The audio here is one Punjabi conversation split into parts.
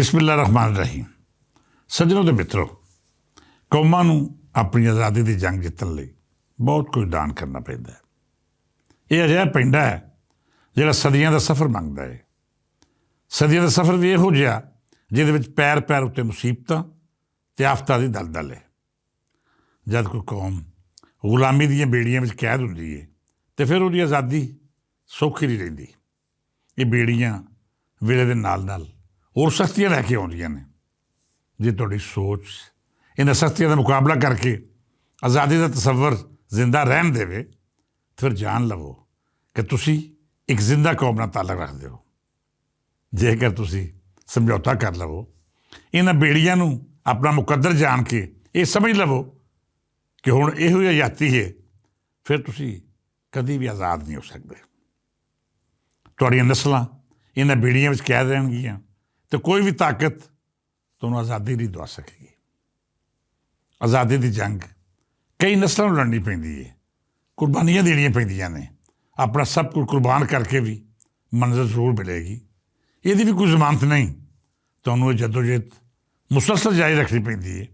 ਬਿਸਮਿਲ੍ਲਾ ਰਹਿਮਾਨ ਰਹੀਮ। ਸੱਜਣੋ ਤੇ ਮਿੱਤਰੋ, ਕੌਮਾਂ ਨੂੰ ਆਪਣੀ ਆਜ਼ਾਦੀ ਦੀ ਜੰਗ ਜਿੱਤਣ ਲਈ ਬਹੁਤ ਕੁਝ ਦਾਨ ਕਰਨਾ ਪੈਂਦਾ ਹੈ। ਇਹ ਅਜਿਹਾ ਪੈਂਦਾ ਹੈ ਜਿਹੜਾ ਸਦੀਆਂ ਦਾ ਸਫ਼ਰ ਮੰਗਦਾ ਹੈ। ਸਦੀਆਂ ਦਾ ਸਫ਼ਰ ਵੀ ਇਹੋ ਜਿਹਾ ਜਿਹਦੇ ਵਿੱਚ ਪੈਰ ਪੈਰ ਉੱਤੇ ਮੁਸੀਬਤਾਂ ਅਤੇ ਆਫਤਾਂ ਦੀ ਦਲਦਲ ਹੈ। ਜਦ ਕੋਈ ਕੌਮ ਗੁਲਾਮੀ ਦੀਆਂ ਬੇੜੀਆਂ ਵਿੱਚ ਕੈਦ ਹੁੰਦੀ ਹੈ ਅਤੇ ਫਿਰ ਉਹਦੀ ਆਜ਼ਾਦੀ ਸੌਖੀ ਨਹੀਂ ਰਹਿੰਦੀ। ਇਹ ਬੇੜੀਆਂ ਵੇਲੇ ਦੇ ਨਾਲ ਨਾਲ ਹੋਰ ਸਖਤੀਆਂ ਲੈ ਕੇ ਆਉਂਦੀਆਂ ਨੇ। ਜੇ ਤੁਹਾਡੀ ਸੋਚ ਇਹਨਾਂ ਸਖਤੀਆਂ ਦਾ ਮੁਕਾਬਲਾ ਕਰਕੇ ਆਜ਼ਾਦੀ ਦਾ ਤਸੱਵਰ ਜ਼ਿੰਦਾ ਰਹਿਣ ਦੇਵੇ ਤਾਂ ਫਿਰ ਜਾਣ ਲਵੋ ਕਿ ਤੁਸੀਂ ਇੱਕ ਜ਼ਿੰਦਾ ਕੌਮ ਨਾਲ ਤਾਲੁਕ ਰੱਖਦੇ ਹੋ। ਜੇਕਰ ਤੁਸੀਂ ਸਮਝੌਤਾ ਕਰ ਲਵੋ, ਇਹਨਾਂ ਬੇੜੀਆਂ ਨੂੰ ਆਪਣਾ ਮੁਕੱਦਰ ਜਾਣ ਕੇ ਇਹ ਸਮਝ ਲਵੋ ਕਿ ਹੁਣ ਇਹੋ ਜਿਹੀ ਆਜ਼ਾਦੀ ਹੈ, ਫਿਰ ਤੁਸੀਂ ਕਦੀ ਵੀ ਆਜ਼ਾਦ ਨਹੀਂ ਹੋ ਸਕਦੇ। ਤੁਹਾਡੀਆਂ ਨਸਲਾਂ ਇਹਨਾਂ ਬੇੜੀਆਂ ਵਿੱਚ ਕੈਦ ਰਹਿਣਗੀਆਂ ਅਤੇ ਕੋਈ ਵੀ ਤਾਕਤ ਤੁਹਾਨੂੰ ਆਜ਼ਾਦੀ ਨਹੀਂ ਦਵਾ ਸਕੇਗੀ। ਆਜ਼ਾਦੀ ਦੀ ਜੰਗ ਕਈ ਨਸਲਾਂ ਨੂੰ ਲੜਨੀ ਪੈਂਦੀ ਹੈ, ਕੁਰਬਾਨੀਆਂ ਦੇਣੀਆਂ ਪੈਂਦੀਆਂ ਨੇ। ਆਪਣਾ ਸਭ ਕੁਝ ਕੁਰਬਾਨ ਕਰਕੇ ਵੀ ਮੰਜ਼ਿਲ ਜ਼ਰੂਰ ਮਿਲੇਗੀ। ਇਹਦੀ ਵੀ ਕੋਈ ਜ਼ਮਾਨਤ ਨਹੀਂ। ਤੁਹਾਨੂੰ ਇਹ ਜਦੋਜਹਿਦ ਮੁਸਲਸਲ ਜਾਰੀ ਰੱਖਣੀ ਪੈਂਦੀ ਹੈ।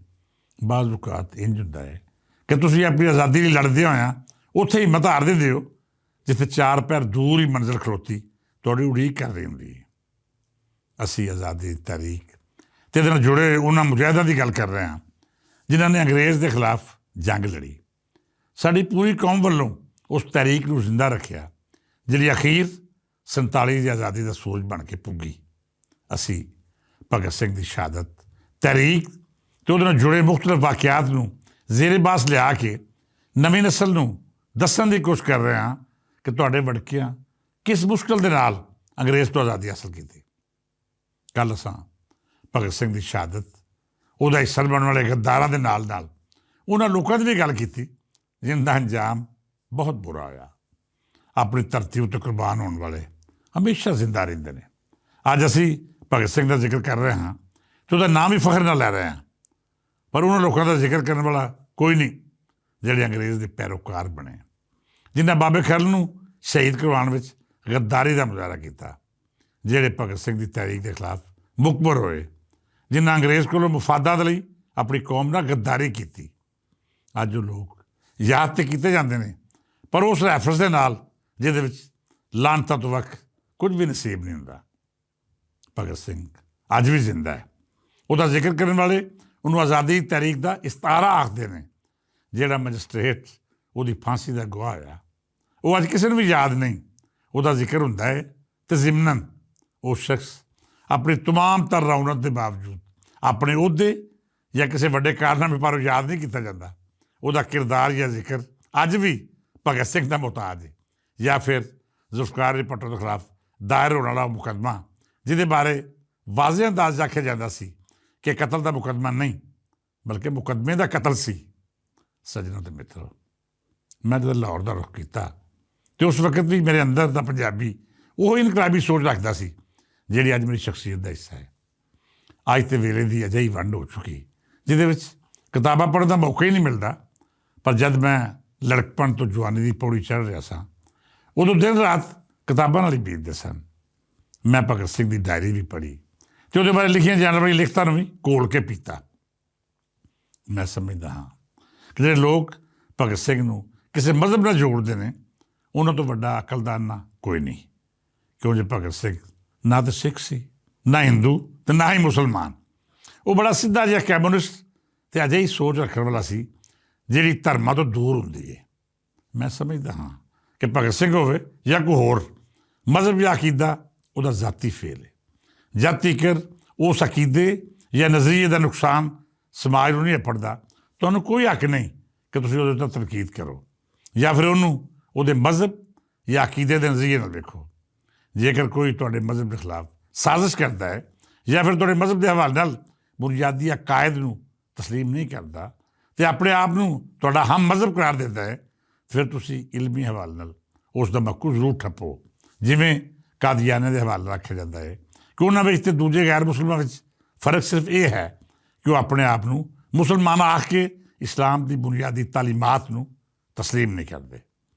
ਬਾਜ਼ ਔਕਾਤ ਇੰਝ ਹੁੰਦਾ ਹੈ ਕਿ ਤੁਸੀਂ ਆਪਣੀ ਆਜ਼ਾਦੀ ਲਈ ਲੜਦੇ ਹੋਇਆਂ ਉੱਥੇ ਹੀ ਮਤਾਰ ਦਿੰਦੇ ਹੋ ਜਿੱਥੇ ਚਾਰ ਪੈਰ ਦੂਰ ਹੀ ਮੰਜ਼ਿਲ ਖਲੋਤੀ ਤੁਹਾਡੀ ਉਡੀਕ ਕਰ ਰਹੀ ਹੁੰਦੀ ਹੈ। ਅਸੀਂ ਆਜ਼ਾਦੀ ਦੀ ਤਾਰੀਖ ਅਤੇ ਇਹਦੇ ਨਾਲ ਜੁੜੇ ਉਹਨਾਂ ਮੁਜਾਹਿਦਾਂ ਦੀ ਗੱਲ ਕਰ ਰਹੇ ਹਾਂ ਜਿਨ੍ਹਾਂ ਨੇ ਅੰਗਰੇਜ਼ ਦੇ ਖਿਲਾਫ ਜੰਗ ਲੜੀ। ਸਾਡੀ ਪੂਰੀ ਕੌਮ ਵੱਲੋਂ ਉਸ ਤਾਰੀਖ ਨੂੰ ਜ਼ਿੰਦਾ ਰੱਖਿਆ ਜਿਹੜੀ ਅਖੀਰ 47 ਦੀ ਆਜ਼ਾਦੀ ਦਾ ਸੂਰਜ ਬਣ ਕੇ ਪੁੱਗੀ। ਅਸੀਂ ਭਗਤ ਸਿੰਘ ਦੀ ਸ਼ਹਾਦਤ, ਤਾਰੀਖ ਅਤੇ ਉਹਦੇ ਨਾਲ ਜੁੜੇ ਮੁਖਤਲਿਫ ਵਾਕਿਆਤ ਨੂੰ ਜ਼ੇਰੇ ਬਾਸ ਲਿਆ ਕੇ ਨਵੀਂ ਨਸਲ ਨੂੰ ਦੱਸਣ ਦੀ ਕੋਸ਼ਿਸ਼ ਕਰ ਰਹੇ ਹਾਂ ਕਿ ਤੁਹਾਡੇ ਵੜਕਿਆਂ ਕਿਸ ਮੁਸ਼ਕਿਲ ਦੇ ਨਾਲ ਅੰਗਰੇਜ਼ ਤੋਂ ਆਜ਼ਾਦੀ ਹਾਸਲ ਕੀਤੀ। ਕੱਲ੍ਹ ਅਸਾਂ ਭਗਤ ਸਿੰਘ ਦੀ ਸ਼ਹਾਦਤ, ਉਹਦਾ ਹਿੱਸਾ ਬਣਨ ਵਾਲੇ ਗੱਦਾਰਾਂ ਦੇ ਨਾਲ ਨਾਲ ਉਹਨਾਂ ਲੋਕਾਂ ਦੀ ਵੀ ਗੱਲ ਕੀਤੀ ਜਿਨ੍ਹਾਂ ਦਾ ਅੰਜਾਮ ਬਹੁਤ ਬੁਰਾ ਹੋਇਆ। ਆਪਣੀ ਧਰਤੀ ਉੱਤੇ ਕੁਰਬਾਨ ਹੋਣ ਵਾਲੇ ਹਮੇਸ਼ਾ ਜ਼ਿੰਦਾ ਰਹਿੰਦੇ ਨੇ। ਅੱਜ ਅਸੀਂ ਭਗਤ ਸਿੰਘ ਦਾ ਜ਼ਿਕਰ ਕਰ ਰਹੇ ਹਾਂ ਅਤੇ ਉਹਦਾ ਨਾਮ ਵੀ ਫਖਰ ਨਾਲ ਲੈ ਰਹੇ ਹਾਂ, ਪਰ ਉਹਨਾਂ ਲੋਕਾਂ ਦਾ ਜ਼ਿਕਰ ਕਰਨ ਵਾਲਾ ਕੋਈ ਨਹੀਂ ਜਿਹੜੇ ਅੰਗਰੇਜ਼ ਦੇ ਪੈਰੋਕਾਰ ਬਣੇ, ਜਿਨ੍ਹਾਂ ਬਾਬੇ ਖੈਲ ਨੂੰ ਸ਼ਹੀਦ ਕਰਵਾਉਣ ਵਿੱਚ ਗੱਦਾਰੀ ਦਾ ਮੁਜ਼ਾਹਰਾ ਕੀਤਾ, ਜਿਹੜੇ ਭਗਤ ਸਿੰਘ ਦੀ ਤਹਿਰੀਕ ਦੇ ਖਿਲਾਫ ਮੁਕਬਰ ਹੋਏ, ਜਿਨ੍ਹਾਂ ਅੰਗਰੇਜ਼ ਕੋਲੋਂ ਮੁਫਾਦਾਤ ਲਈ ਆਪਣੀ ਕੌਮ ਨਾਲ ਗੱਦਾਰੀ ਕੀਤੀ। ਅੱਜ ਉਹ ਲੋਕ ਯਾਦ ਤਾਂ ਕੀਤੇ ਜਾਂਦੇ ਨੇ, ਪਰ ਉਸ ਰੈਫਰੈਂਸ ਦੇ ਨਾਲ ਜਿਹਦੇ ਵਿੱਚ ਲਾਹਨਤਾਂ ਤੋਂ ਵੱਖ ਕੁਝ ਵੀ ਨਸੀਬ ਨਹੀਂ ਹੁੰਦਾ। ਭਗਤ ਸਿੰਘ ਅੱਜ ਵੀ ਜ਼ਿੰਦਾ ਹੈ। ਉਹਦਾ ਜ਼ਿਕਰ ਕਰਨ ਵਾਲੇ ਉਹਨੂੰ ਆਜ਼ਾਦੀ ਦੀ ਤਾਰੀਖ ਦਾ ਇਸਤਾਰਾ ਆਖਦੇ ਨੇ। ਜਿਹੜਾ ਮੈਜਿਸਟ੍ਰੇਟ ਉਹਦੀ ਫਾਂਸੀ ਦਾ ਗਵਾਹ ਹੋਇਆ, ਉਹ ਅੱਜ ਕਿਸੇ ਨੂੰ ਵੀ ਯਾਦ ਨਹੀਂ। ਉਹਦਾ ਜ਼ਿਕਰ ਹੁੰਦਾ ਹੈ ਅਤੇ ਜ਼ਿਮਨਨ ਉਹ ਸ਼ਖਸ ਆਪਣੀ ਤਮਾਮ ਤਰ ਰੌਨਕ ਦੇ ਬਾਵਜੂਦ ਆਪਣੇ ਅਹੁਦੇ ਜਾਂ ਕਿਸੇ ਵੱਡੇ ਕਾਰਨਾਮੇ ਪਰ ਯਾਦ ਨਹੀਂ ਕੀਤਾ ਜਾਂਦਾ। ਉਹਦਾ ਕਿਰਦਾਰ ਜਾਂ ਜ਼ਿਕਰ ਅੱਜ ਵੀ ਭਗਤ ਸਿੰਘ ਦਾ ਮੁਹਤਾਜ ਹੈ। ਜਾਂ ਫਿਰ ਜ਼ੁਲਫਕਾਰ ਅਲੀ ਭੁੱਟੋ ਦੇ ਖਿਲਾਫ ਦਾਇਰ ਹੋਣ ਵਾਲਾ ਮੁਕੱਦਮਾ ਜਿਹਦੇ ਬਾਰੇ ਵਾਜ਼ਿਹ ਅੰਦਾਜ਼ ਆਖਿਆ ਜਾਂਦਾ ਸੀ ਕਿ ਕਤਲ ਦਾ ਮੁਕੱਦਮਾ ਨਹੀਂ ਬਲਕਿ ਮੁਕੱਦਮੇ ਦਾ ਕਤਲ ਸੀ। ਸੱਜਣੋ ਤੇ ਮਿੱਤਰੋ, ਮੈਂ ਜਦੋਂ ਲਾਹੌਰ ਦਾ ਰੁੱਖ ਕੀਤਾ ਅਤੇ ਉਸ ਵਕਤ ਵੀ ਮੇਰੇ ਅੰਦਰ ਦਾ ਪੰਜਾਬੀ ਉਹ ਇਨਕਲਾਬੀ ਸੋਚ ਰੱਖਦਾ ਸੀ ਜਿਹੜੀ ਅੱਜ ਮੇਰੀ ਸ਼ਖਸੀਅਤ ਦਾ ਹਿੱਸਾ ਹੈ। ਅੱਜ ਤੇ ਵੇਲੇ ਦੀ ਅਜਿਹੀ ਵੰਡ ਹੋ ਚੁੱਕੀ ਜਿਹਦੇ ਵਿੱਚ ਕਿਤਾਬਾਂ ਪੜ੍ਹਨ ਦਾ ਮੌਕਾ ਹੀ ਨਹੀਂ ਮਿਲਦਾ। ਪਰ ਜਦ ਮੈਂ ਲੜਕਪਣ ਤੋਂ ਜਵਾਨੀ ਦੀ ਪੌੜੀ ਚੜ੍ਹ ਰਿਹਾ ਸਾਂ, ਉਦੋਂ ਦਿਨ ਰਾਤ ਕਿਤਾਬਾਂ ਨਾਲ ਹੀ ਬੀਤਦੇ ਸਨ। ਮੈਂ ਭਗਤ ਸਿੰਘ ਦੀ ਡਾਇਰੀ ਵੀ ਪੜ੍ਹੀ ਅਤੇ ਉਹਦੇ ਬਾਰੇ ਲਿਖੀਆਂ ਜਾਣ ਵਾਲੀ ਲਿਖਤਾਂ ਨੂੰ ਵੀ ਘੋਲ ਕੇ ਪੀਤਾ। ਮੈਂ ਸਮਝਦਾ ਹਾਂ ਕਿ ਜਿਹੜੇ ਲੋਕ ਭਗਤ ਸਿੰਘ ਨੂੰ ਕਿਸੇ ਮਜ਼ਹਬ ਨਾਲ ਜੋੜਦੇ ਨੇ ਉਹਨਾਂ ਤੋਂ ਵੱਡਾ ਅਕਲਦਾਨ ਨਾ ਕੋਈ ਨਹੀਂ। ਕਿਉਂ ਜੇ ਭਗਤ ਸਿੰਘ ਨਾ ਤਾਂ ਸਿੱਖ ਸੀ, ਨਾ ਹਿੰਦੂ ਅਤੇ ਨਾ ਹੀ ਮੁਸਲਮਾਨ। ਉਹ ਬੜਾ ਸਿੱਧਾ ਜਿਹਾ ਕੈਮੂਨਿਸਟ ਅਤੇ ਅਜਿਹੀ ਸੋਚ ਰੱਖਣ ਵਾਲਾ ਸੀ ਜਿਹੜੀ ਧਰਮਾਂ ਤੋਂ ਦੂਰ ਹੁੰਦੀ ਹੈ। ਮੈਂ ਸਮਝਦਾ ਹਾਂ ਕਿ ਭਗਤ ਸਿੰਘ ਹੋਵੇ ਜਾਂ ਕੋਈ ਹੋਰ ਮਜ਼ਹਬ ਜਾਂ ਅਕੀਦਾ ਉਹਦਾ ਜ਼ਾਤੀ ਫੇਲ ਹੈ। ਜਦ ਤੀਕਰ ਉਸ ਅਕੀਦੇ ਜਾਂ ਨਜ਼ਰੀਏ ਦਾ ਨੁਕਸਾਨ ਸਮਾਜ ਨੂੰ ਨਹੀਂ ਅਪੜਦਾ, ਤੁਹਾਨੂੰ ਕੋਈ ਹੱਕ ਨਹੀਂ ਕਿ ਤੁਸੀਂ ਉਹਦੇ ਤੋਂ ਤਨਕੀਦ ਕਰੋ ਜਾਂ ਫਿਰ ਉਹਨੂੰ ਉਹਦੇ ਮਜ਼ਹਬ ਜਾਂ ਅਕੀਦੇ ਦੇ ਨਜ਼ਰੀਏ ਨਾਲ ਵੇਖੋ। ਜੇਕਰ ਕੋਈ ਤੁਹਾਡੇ ਮਜ਼ਹਬ ਦੇ ਖਿਲਾਫ ਸਾਜ਼ਿਸ਼ ਕਰਦਾ ਹੈ ਜਾਂ ਫਿਰ ਤੁਹਾਡੇ ਮਜ਼ਹਬ ਦੇ ਹਵਾਲੇ ਨਾਲ ਬੁਨਿਆਦੀ ਅਕਾਇਦ ਨੂੰ ਤਸਲੀਮ ਨਹੀਂ ਕਰਦਾ ਅਤੇ ਆਪਣੇ ਆਪ ਨੂੰ ਤੁਹਾਡਾ ਹਮ ਮਜ਼ਹਬ ਕਰਾਰ ਦਿੰਦਾ ਹੈ, ਫਿਰ ਤੁਸੀਂ ਇਲਮੀ ਹਵਾਲੇ ਨਾਲ ਉਸ ਦਾ ਮੱਕੂ ਜ਼ਰੂਰ ਠੱਪੋ। ਜਿਵੇਂ ਕਾਦੀਆਨੇ ਦੇ ਹਵਾਲੇ ਨਾਲ ਆਖਿਆ ਜਾਂਦਾ ਹੈ ਕਿ ਉਹਨਾਂ ਵਿੱਚ ਅਤੇ ਦੂਜੇ ਗੈਰ ਮੁਸਲਮਾਨਾਂ ਵਿੱਚ ਫਰਕ ਸਿਰਫ ਇਹ ਹੈ ਕਿ ਉਹ ਆਪਣੇ ਆਪ ਨੂੰ ਮੁਸਲਮਾਨ ਆਖ ਕੇ ਇਸਲਾਮ ਦੀ ਬੁਨਿਆਦੀ ਤਾਲੀਮਾਤ ਨੂੰ ਤਸਲੀਮ ਨਹੀਂ ਕਰਦੇ।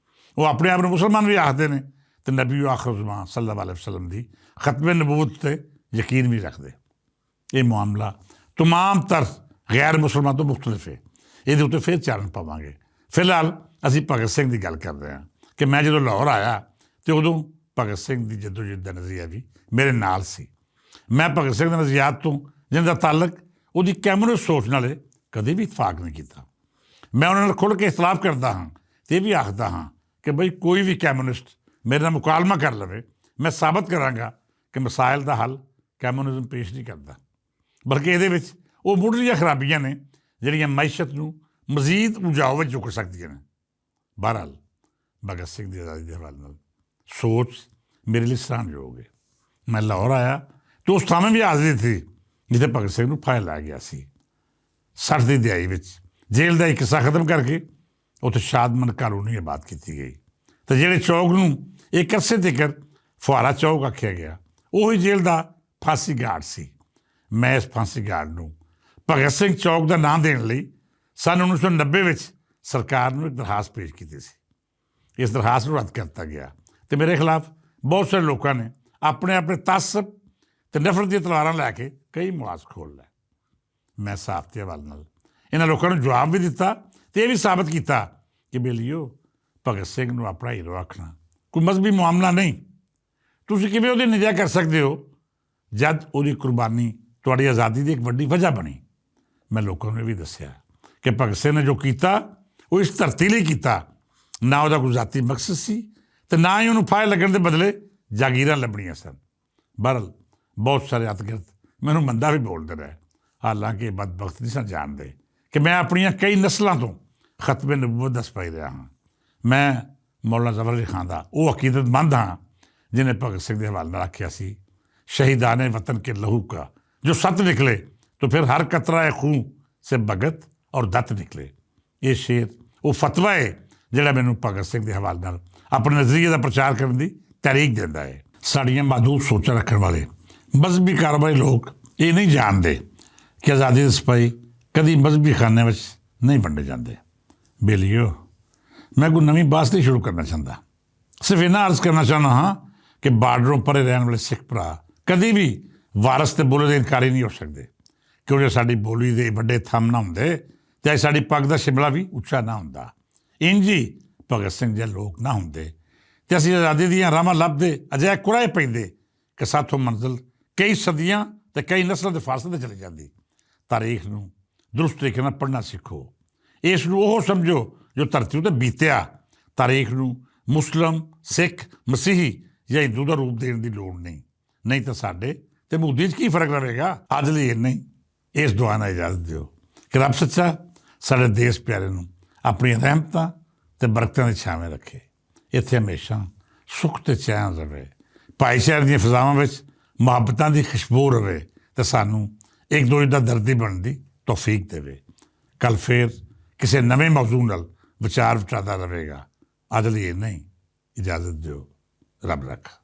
ਉਹ ਆਪਣੇ ਆਪ ਨੂੰ ਮੁਸਲਮਾਨ ਵੀ ਆਖਦੇ ਨੇ ਅਤੇ ਨਬੀ ਆਖਰ ਜ਼ਮਾਨ ਸੱਲੱਲਾਹੁ ਅਲੈਹਿ ਵਸੱਲਮ ਦੀ ਖਤਮ ਨਬੂਵਤ 'ਤੇ ਯਕੀਨ ਵੀ ਰੱਖਦੇ। ਇਹ ਮਾਮਲਾ ਤਮਾਮ ਤਰ ਗੈਰ ਮੁਸਲਮਾਨ ਤੋਂ ਮੁਖਤਲਿਫ ਹੈ। ਇਹਦੇ ਉੱਤੇ ਫਿਰ ਚਾਨਣ ਪਾਵਾਂਗੇ। ਫਿਲਹਾਲ ਅਸੀਂ ਭਗਤ ਸਿੰਘ ਦੀ ਗੱਲ ਕਰਦੇ ਹਾਂ ਕਿ ਮੈਂ ਜਦੋਂ ਲਾਹੌਰ ਆਇਆ ਤਾਂ ਉਦੋਂ ਭਗਤ ਸਿੰਘ ਦੀ ਜੱਦੋਜਹਿਦ ਦਾ ਨਜ਼ਰੀਆ ਵੀ ਮੇਰੇ ਨਾਲ ਸੀ। ਮੈਂ ਭਗਤ ਸਿੰਘ ਦੇ ਨਜ਼ਰੀਆਤ ਤੋਂ ਜਿਹਦਾ ਤਾਲੁਕ ਉਹਦੀ ਕਮਿਊਨਿਸਟ ਸੋਚ ਨਾਲ ਕਦੇ ਵੀ ਇਤਫਾਕ ਨਹੀਂ ਕੀਤਾ। ਮੈਂ ਉਹਨਾਂ ਨਾਲ ਖੁੱਲ੍ਹ ਕੇ ਇਖਤਲਾਫ ਕਰਦਾ ਹਾਂ ਅਤੇ ਇਹ ਵੀ ਆਖਦਾ ਹਾਂ ਕਿ ਬਈ ਕੋਈ ਵੀ ਕਮਿਊਨਿਸਟ ਮੇਰੇ ਨਾਲ ਮੁਕਾਲਮਾ ਕਰ ਲਵੇ, ਮੈਂ ਸਾਬਤ ਕਰਾਂਗਾ ਕਿ ਮਸਾਇਲ ਦਾ ਹੱਲ ਕਮਿਊਨਿਜ਼ਮ ਪੇਸ਼ ਨਹੀਂ ਕਰਦਾ, ਬਲਕਿ ਇਹਦੇ ਵਿੱਚ ਉਹ ਮੁੱਢਲੀਆਂ ਖਰਾਬੀਆਂ ਨੇ ਜਿਹੜੀਆਂ ਮਈਸ਼ਤ ਨੂੰ ਮਜ਼ੀਦ ਉਪਜਾਊ ਵਿੱਚ ਚੁੱਕ ਸਕਦੀਆਂ ਨੇ। ਬਹਰਹਾਲ ਭਗਤ ਸਿੰਘ ਦੀ ਆਜ਼ਾਦੀ ਦੇ ਹਵਾਲੇ ਨਾਲ ਸੋਚ ਮੇਰੇ ਲਈ ਸਰਾਹਨਯੋਗ ਹੈ। ਮੈਂ ਲਾਹੌਰ ਆਇਆ ਤਾਂ ਉਸ ਥਾਂ ਵੀ ਹਾਜ਼ਰੀ ਸੀ ਜਿੱਥੇ ਭਗਤ ਸਿੰਘ ਨੂੰ ਫਾਹੇ ਲਾਇਆ ਗਿਆ ਸੀ। 60 ਦੀ ਦਿਹਾਈ ਵਿੱਚ ਜੇਲ੍ਹ ਦਾ ਇੱਕ ਹਿੱਸਾ ਖਤਮ ਕਰਕੇ ਉੱਥੇ ਸ਼ਾਦਮੰਦ ਕਾਲੋਨੀ ਆਬਾਦ ਕੀਤੀ ਗਈ ਅਤੇ ਜਿਹੜੇ ਚੌਕ ਨੂੰ ਇੱਕ ਅਰਸੇ ਤੀਕਰ ਫੁਹਾਰਾ ਚੌਕ ਆਖਿਆ ਗਿਆ, ਉਹੀ ਜੇਲ੍ਹ ਦਾ ਫਾਂਸੀ ਗਾਰਡ ਸੀ। ਮੈਂ ਇਸ ਫਾਂਸੀ ਗਾਰਡ ਨੂੰ ਭਗਤ ਸਿੰਘ ਚੌਕ ਦਾ ਨਾਂ ਦੇਣ ਲਈ ਸੰਨ 1990 ਵਿੱਚ ਸਰਕਾਰ ਨੂੰ ਇੱਕ ਦਰਖਾਸਤ ਪੇਸ਼ ਕੀਤੀ ਸੀ। ਇਸ ਦਰਖਾਸਤ ਨੂੰ ਰੱਦ ਕਰਤਾ ਗਿਆ ਅਤੇ ਮੇਰੇ ਖਿਲਾਫ ਬਹੁਤ ਸਾਰੇ ਲੋਕਾਂ ਨੇ ਆਪਣੇ ਆਪਣੇ ਤਾਸਬ ਅਤੇ ਨਫ਼ਰਤ ਦੀਆਂ ਤਲਵਾਰਾਂ ਲੈ ਕੇ ਕਈ ਮੁਆਜ਼ ਖੋਲ੍ਹ ਲਏ। ਮੈਂ ਸਾਫ਼ ਦੇ ਹਵਾਲੇ ਨਾਲ ਇਹਨਾਂ ਲੋਕਾਂ ਨੂੰ ਜਵਾਬ ਵੀ ਦਿੱਤਾ ਅਤੇ ਇਹ ਵੀ ਸਾਬਤ ਕੀਤਾ ਕਿ ਬੇਲੀਓ ਭਗਤ ਸਿੰਘ ਨੂੰ ਆਪਣਾ ਹੀਰੋ ਆਖਣਾ ਕੋਈ ਮਜ਼ਹਬੀ ਮਾਮਲਾ ਨਹੀਂ। ਤੁਸੀਂ ਕਿਵੇਂ ਉਹਦੀ ਨਿੰਦਿਆ ਕਰ ਸਕਦੇ ਹੋ ਜਦ ਉਹਦੀ ਕੁਰਬਾਨੀ ਤੁਹਾਡੀ ਆਜ਼ਾਦੀ ਦੀ ਇੱਕ ਵੱਡੀ ਵਜ੍ਹਾ ਬਣੀ। ਮੈਂ ਲੋਕਾਂ ਨੂੰ ਇਹ ਵੀ ਦੱਸਿਆ ਕਿ ਭਗਤ ਸਿੰਘ ਨੇ ਜੋ ਕੀਤਾ ਉਹ ਇਸ ਧਰਤੀ ਲਈ ਕੀਤਾ, ਨਾ ਉਹਦਾ ਕੋਈ ਜ਼ਾਤੀ ਮਕਸਦ ਸੀ ਅਤੇ ਨਾ ਹੀ ਉਹਨੂੰ ਫਾਹੇ ਲੱਗਣ ਦੇ ਬਦਲੇ ਜਾਗੀਰਾਂ ਲੱਭਣੀਆਂ ਸਨ। ਬਹਰਹਾਲ ਬਹੁਤ ਸਾਰੇ ਅਤਗਰਦ ਮੈਨੂੰ ਮੰਦਾ ਵੀ ਬੋਲਦੇ ਰਹੇ, ਹਾਲਾਂਕਿ ਇਹ ਬਦਬਖਤ ਨਹੀਂ ਸਨ ਜਾਣਦੇ ਕਿ ਮੈਂ ਆਪਣੀਆਂ ਕਈ ਨਸਲਾਂ ਤੋਂ ਖਤਮੇ ਨਬੂਵਤ ਦਾ ਸਿਪਾਹੀ ਰਿਹਾ ਹਾਂ। ਮੈਂ ਮੌਲਾਨਾ ਜ਼ਫਰ ਅਲੀ ਖਾਨ ਦਾ ਉਹ ਅਕੀਦਤਮੰਦ ਹਾਂ ਜਿਹਨੇ ਭਗਤ ਸਿੰਘ ਦੇ ਹਵਾਲੇ ਨਾਲ ਆਖਿਆ ਸੀ, ਸ਼ਹੀਦਾਨ ਵਤਨ ਕੇ ਲਹੂ का जो सत निकले तो फिर हर कतरा खून से भगत और दत्त निकले। ਇਹ ਸ਼ੇਰ ਉਹ ਫਤਵਾ ਹੈ ਜਿਹੜਾ ਮੈਨੂੰ ਭਗਤ ਸਿੰਘ ਦੇ ਹਵਾਲੇ ਨਾਲ ਆਪਣੇ ਨਜ਼ਰੀਏ ਦਾ ਪ੍ਰਚਾਰ ਕਰਨ ਦੀ ਤਹਿਰੀਕ ਦਿੰਦਾ ਹੈ। ਸਾਡੀਆਂ ਮਹਦੂਦ ਸੋਚਾਂ ਰੱਖਣ ਵਾਲੇ ਮਜ਼ਹਬੀ ਕਾਰੋਬਾਰੀ ਲੋਕ ਇਹ ਨਹੀਂ ਜਾਣਦੇ ਕਿ ਆਜ਼ਾਦੀ ਦੇ ਸਿਪਾਹੀ ਕਦੀ ਮਜ਼ਹਬੀ ਖਾਨੇ ਵਿੱਚ ਨਹੀਂ ਵੰਡੇ ਜਾਂਦੇ। ਬੇਲੀਓ ਮੈਂ ਕੋਈ ਨਵੀਂ ਬਾਤ ਨਹੀਂ ਸ਼ੁਰੂ ਕਰਨਾ ਚਾਹੁੰਦਾ, ਸਿਰਫ ਇੰਨਾ ਅਰਜ਼ ਕਰਨਾ ਚਾਹੁੰਦਾ ਹਾਂ ਕਿ ਬਾਰਡਰੋਂ ਪਰੇ ਰਹਿਣ ਵਾਲੇ ਸਿੱਖ ਭਰਾ ਕਦੀ ਵੀ ਵਾਰਸ ਅਤੇ ਬੋਲੇ ਦੇ ਇਨਕਾਰੀ ਨਹੀਂ ਹੋ ਸਕਦੇ, ਕਿਉਂਕਿ ਸਾਡੀ ਬੋਲੀ ਦੇ ਵੱਡੇ ਥੰਮ ਨਾ ਹੁੰਦੇ ਅਤੇ ਸਾਡੀ ਪੱਗ ਦਾ ਸ਼ਿਮਲਾ ਵੀ ਉੱਚਾ ਨਾ ਹੁੰਦਾ। ਇੰਝ ਹੀ ਭਗਤ ਸਿੰਘ ਜਿਹੇ ਲੋਕ ਨਾ ਹੁੰਦੇ ਅਤੇ ਅਸੀਂ ਆਜ਼ਾਦੀ ਦੀਆਂ ਰਾਹਾਂ ਲੱਭਦੇ ਅਜਿਹੇ ਕੁਰਾਏ ਪੈਂਦੇ ਕਿ ਸਾਥੋਂ ਮੰਜ਼ਿਲ ਕਈ ਸਦੀਆਂ ਅਤੇ ਕਈ ਨਸਲਾਂ ਦੇ ਫਾਸਲੇ 'ਤੇ ਚਲੀ ਜਾਂਦੀ। ਤਾਰੀਖ ਨੂੰ ਦਰੁਸਤ ਤਰੀਕੇ ਨਾਲ ਪੜ੍ਹਨਾ ਸਿੱਖੋ, ਇਸ ਨੂੰ ਉਹ ਸਮਝੋ ਜੋ ਧਰਤੀ ਉੱਤੇ ਬੀਤਿਆ। ਤਾਰੀਖ ਨੂੰ ਮੁਸਲਿਮ, ਸਿੱਖ, ਮਸੀਹੀ ਜਾਂ ਹਿੰਦੂ ਦਾ ਰੂਪ ਦੇਣ ਦੀ ਲੋੜ ਨਹੀਂ ਤਾਂ ਸਾਡੇ ਅਤੇ ਮੁਹੱਦੀ 'ਚ ਕੀ ਫਰਕ ਰਹੇਗਾ। ਅੱਜ ਲਈ ਇੰਨਾ ਹੀ। ਇਸ ਦੁਆ ਨਾਲ ਇਜਾਜ਼ਤ ਦਿਓ ਕਿ ਰੱਬ ਸੱਚਾ ਸਾਡੇ ਦੇਸ਼ ਪਿਆਰੇ ਨੂੰ ਆਪਣੀਆਂ ਰਹਿਮਤਾਂ ਅਤੇ ਬਰਕਤਾਂ ਦੇ ਛਾਵੇਂ ਰੱਖੇ। ਇੱਥੇ ਹਮੇਸ਼ਾ ਸੁੱਖ ਅਤੇ ਚੈਨ ਰਹੇ, ਭਾਈਚਾਰੇ ਦੀਆਂ ਫਿਜ਼ਾਵਾਂ ਵਿੱਚ ਮੁਹੱਬਤਾਂ ਦੀ ਖੁਸ਼ਬੂ ਰਹੇ ਅਤੇ ਸਾਨੂੰ ਇੱਕ ਦੂਜੇ ਦਾ ਦਰਦੀ ਬਣਨ ਦੀ ਤੌਫੀਕ ਦੇਵੇ। ਕੱਲ੍ਹ ਫਿਰ ਕਿਸੇ ਨਵੇਂ ਮੌਜ਼ੂ ਨਾਲ ਵਿਚਾਰ ਵਿਚਾਰਦਾ ਰਹੇਗਾ। ਅੱਜ ਲਈ ਇੰਨਾ ਹੀ। ਇਜਾਜ਼ਤ ਦਿਓ। ਰੱਬ ਰੱਖਾ।